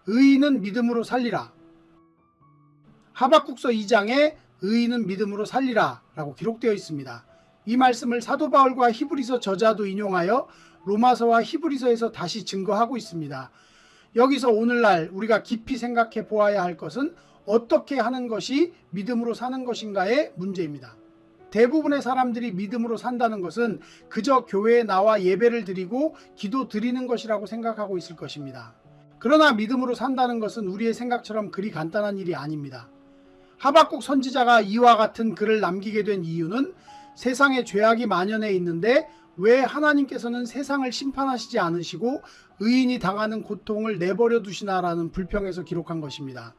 의인은 믿음으로 살리라. 하박국서 2장에 의인은 믿음으로 살리라 라고 기록되어 있습니다. 이 말씀을 사도 바울과 히브리서 저자도 인용하여 로마서와 히브리서에서 다시 증거하고 있습니다. 여기서 오늘날 우리가 깊이 생각해 보아야 할 것은 어떻게 하는 것이 믿음으로 사는 것인가의 문제입니다. 대부분의 사람들이 믿음으로 산다는 것은 그저 교회에 나와 예배를 드리고 기도 드리는 것이라고 생각하고 있을 것입니다. 그러나 믿음으로 산다는 것은 우리의 생각처럼 그리 간단한 일이 아닙니다. 하박국 선지자가 이와 같은 글을 남기게 된 이유는 세상에 죄악이 만연해 있는데 왜 하나님께서는 세상을 심판하시지 않으시고 의인이 당하는 고통을 내버려 두시나라는 불평에서 기록한 것입니다.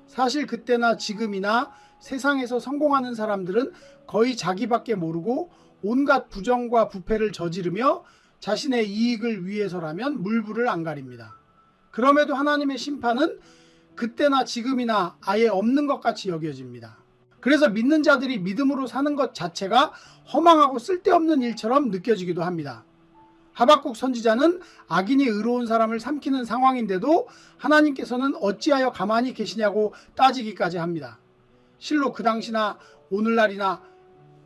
사실 그때나 지금이나 세상에서 성공하는 사람들은 거의 자기밖에 모르고 온갖 부정과 부패를 저지르며 자신의 이익을 위해서라면 물불을 안 가립니다. 그럼에도 하나님의 심판은 그때나 지금이나 아예 없는 것 같이 여겨집니다. 그래서 믿는 자들이 믿음으로 사는 것 자체가 허망하고 쓸데없는 일처럼 느껴지기도 합니다. 하박국 선지자는 악인이 의로운 사람을 삼키는 상황인데도 하나님께서는 어찌하여 가만히 계시냐고 따지기까지 합니다. 실로 그 당시나 오늘날이나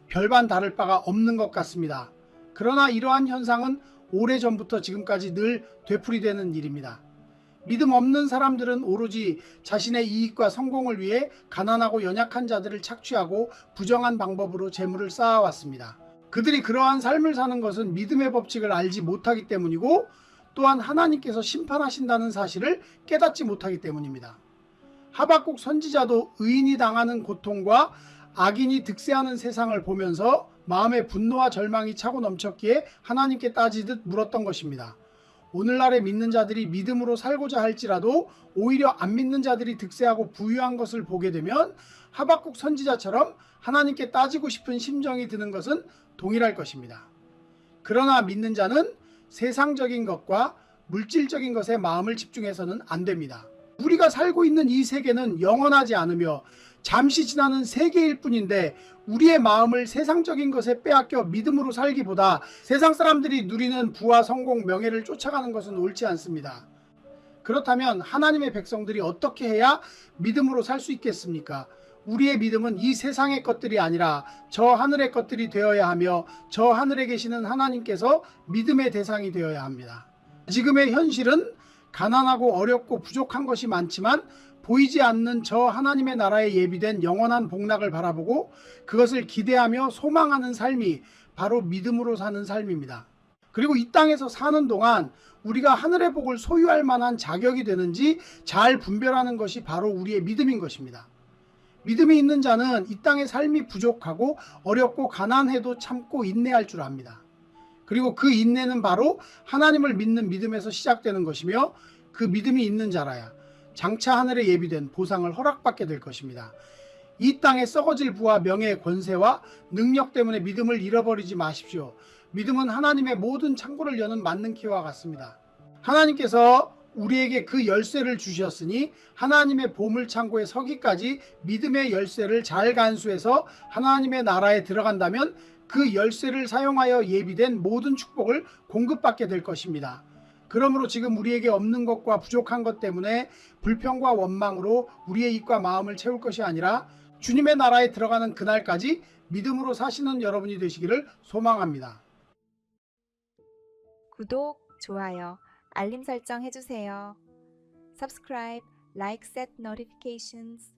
별반 다를 바가 없는 것 같습니다. 그러나 이러한 현상은 오래전부터 지금까지 늘 되풀이되는 일입니다. 믿음 없는 사람들은 오로지 자신의 이익과 성공을 위해 가난하고 연약한 자들을 착취하고 부정한 방법으로 재물을 쌓아왔습니다. 그들이 그러한 삶을 사는 것은 믿음의 법칙을 알지 못하기 때문이고 또한 하나님께서 심판하신다는 사실을 깨닫지 못하기 때문입니다. 하박국 선지자도 의인이 당하는 고통과 악인이 득세하는 세상을 보면서 마음에 분노와 절망이 차고 넘쳤기에 하나님께 따지듯 물었던 것입니다. 오늘날의 믿는 자들이 믿음으로 살고자 할지라도 오히려 안 믿는 자들이 득세하고 부유한 것을 보게 되면 하박국 선지자처럼 하나님께 따지고 싶은 심정이 드는 것은 동일할 것입니다. 그러나 믿는 자는 세상적인 것과 물질적인 것에 마음을 집중해서는 안 됩니다. 우리가 살고 있는 이 세계는 영원하지 않으며 잠시 지나는 세계일 뿐인데 우리의 마음을 세상적인 것에 빼앗겨 믿음으로 살기보다 세상 사람들이 누리는 부와 성공, 명예를 쫓아가는 것은 옳지 않습니다. 그렇다면 하나님의 백성들이 어떻게 해야 믿음으로 살 수 있겠습니까? 우리의 믿음은 이 세상의 것들이 아니라 저 하늘의 것들이 되어야 하며 저 하늘에 계시는 하나님께서 믿음의 대상이 되어야 합니다. 지금의 현실은 가난하고 어렵고 부족한 것이 많지만 보이지 않는 저 하나님의 나라에 예비된 영원한 복락을 바라보고 그것을 기대하며 소망하는 삶이 바로 믿음으로 사는 삶입니다. 그리고 이 땅에서 사는 동안 우리가 하늘의 복을 소유할 만한 자격이 되는지 잘 분별하는 것이 바로 우리의 믿음인 것입니다. 믿음이 있는 자는 이 땅의 삶이 부족하고 어렵고 가난해도 참고 인내할 줄 압니다. 그리고 그 인내는 바로 하나님을 믿는 믿음에서 시작되는 것이며 그 믿음이 있는 자라야 장차 하늘에 예비된 보상을 허락받게 될 것입니다. 이 땅의 썩어질 부와 명예, 권세와 능력 때문에 믿음을 잃어버리지 마십시오. 믿음은 하나님의 모든 창고를 여는 만능 키와 같습니다. 하나님께서 우리에게 그 열쇠를 주셨으니 하나님의 보물 창고에 서기까지 믿음의 열쇠를 잘 간수해서 하나님의 나라에 들어간다면 그 열쇠를 사용하여 예비된 모든 축복을 공급받게 될 것입니다. 그러므로 지금 우리에게 없는 것과 부족한 것 때문에 불평과 원망으로 우리의 입과 마음을 채울 것이 아니라 주님의 나라에 들어가는 그날까지 믿음으로 사시는 여러분이 되시기를 소망합니다. 구독, 좋아요, 알림 설정 해주세요. Subscribe, like, set notifications.